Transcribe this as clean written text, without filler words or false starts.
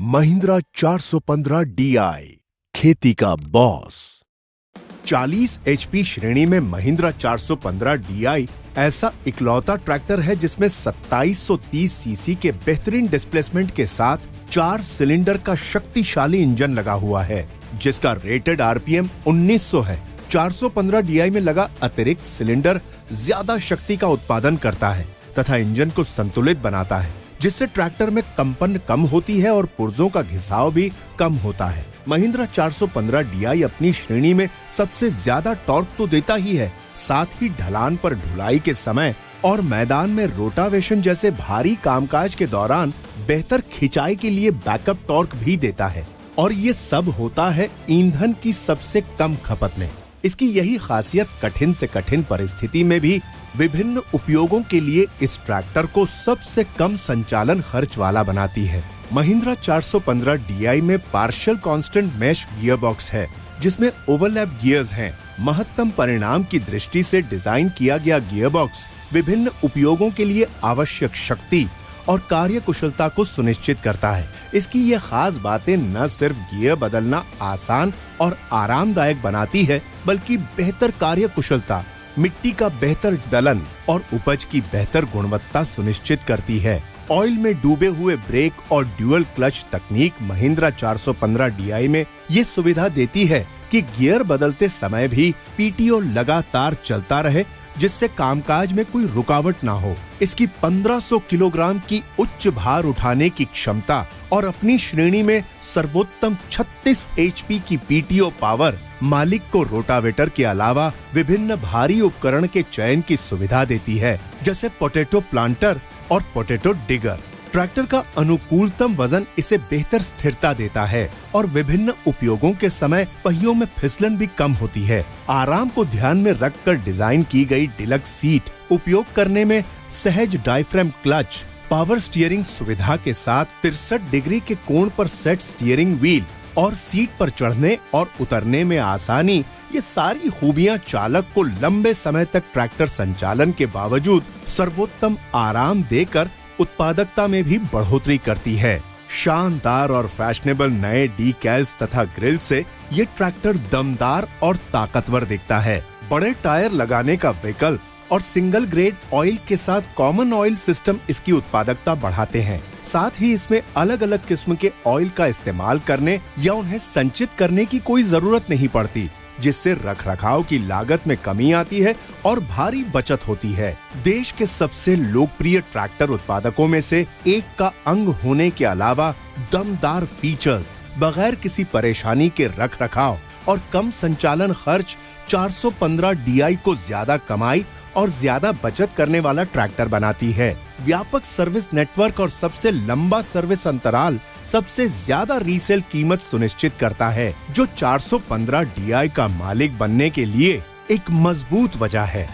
Mahindra 415 DI, खेती का boss. 40 HP श्रेणी में महिंद्रा 415 DI ऐसा इकलौता ट्रैक्टर है जिसमें 2730 सीसी के बेहतरीन डिस्प्लेसमेंट के साथ 4 सिलेंडर का शक्तिशाली इंजन लगा हुआ है, जिसका रेटेड RPM 1900 है। 415 DI में लगा अतिरिक्त सिलेंडर ज्यादा शक्ति का उत्पादन करता है तथा इंजन को संतुलित बनाता है, जिससे ट्रैक्टर में कंपन कम होती है और पुर्जों का घिसाव भी कम होता है। महिंद्रा 415 DI अपनी श्रेणी में सबसे ज्यादा टॉर्क तो देता ही है, साथ ही ढलान पर ढुलाई के समय और मैदान में रोटावेशन जैसे भारी कामकाज के दौरान बेहतर खिंचाई के लिए बैकअप टॉर्क भी देता है। और ये सब होता है ईंधन की सबसे कम खपत में। इसकी यही खासियत कठिन से कठिन परिस्थिति में भी विभिन्न उपयोगों के लिए इस ट्रैक्टर को सबसे कम संचालन खर्च वाला बनाती है। महिंद्रा 415 DI में पार्शियल कांस्टेंट मेश गियरबॉक्स है, जिसमें ओवरलैप गियर्स हैं। महत्तम परिणाम की दृष्टि से डिजाइन किया गया गियरबॉक्स विभिन्न उपयोगों के लिए आवश्यक शक्ति और कार्य कुशलता को सुनिश्चित करता है। इसकी ये खास बातें न सिर्फ गियर बदलना आसान और आरामदायक बनाती है, बल्कि बेहतर कार्य कुशलता, मिट्टी का बेहतर दलन और उपज की बेहतर गुणवत्ता सुनिश्चित करती है। ऑयल में डूबे हुए ब्रेक और ड्यूअल क्लच तकनीक महिंद्रा 415 DI में ये सुविधा देती है कि गियर बदलते समय भी PTO लगातार चलता रहे, जिससे कामकाज में कोई रुकावट ना हो। इसकी 1500 किलोग्राम की उच्च भार उठाने की क्षमता और अपनी श्रेणी में सर्वोत्तम 36 HP की PTO पावर मालिक को रोटावेटर के अलावा विभिन्न भारी उपकरण के चयन की सुविधा देती है, जैसे पोटैटो प्लांटर और पोटैटो डिगर। ट्रैक्टर का अनुकूलतम वजन इसे बेहतर स्थिरता देता है और विभिन्न उपयोगों के समय पहियों में फिसलन भी कम होती है। आराम को ध्यान में रखकर डिजाइन की गई डिलक्स सीट, उपयोग करने में सहज डायफ्राम क्लच, पावर स्टीयरिंग सुविधा के साथ 63 डिग्री के कोण पर सेट स्टीयरिंग व्हील और सीट पर चढ़ने और उतरने में आसानी, ये सारी खूबियां चालक को लंबे समय तक ट्रैक्टर संचालन के बावजूद सर्वोत्तम आराम देकर उत्पादकता में भी बढ़ोतरी करती है। शानदार और फैशनेबल नए डीकैल्स तथा ग्रिल से ये ट्रैक्टर दमदार और ताकतवर दिखता है। बड़े टायर लगाने का विकल्प और सिंगल ग्रेड ऑयल के साथ कॉमन ऑयल सिस्टम इसकी उत्पादकता बढ़ाते हैं। साथ ही इसमें अलग अलग किस्म के ऑयल का इस्तेमाल करने या उन्हें संचित करने की कोई जरूरत नहीं पड़ती, जिससे रखरखाव की लागत में कमी आती है और भारी बचत होती है। देश के सबसे लोकप्रिय ट्रैक्टर उत्पादकों में से एक का अंग होने के अलावा दमदार फीचर्स, बगैर किसी परेशानी के रखरखाव और कम संचालन खर्च 415 DI को ज्यादा कमाई और ज्यादा बचत करने वाला ट्रैक्टर बनाती है। व्यापक सर्विस नेटवर्क और सबसे लंबा सर्विस अंतराल सबसे ज्यादा रीसेल कीमत सुनिश्चित करता है, जो 415 DI का मालिक बनने के लिए एक मजबूत वजह है।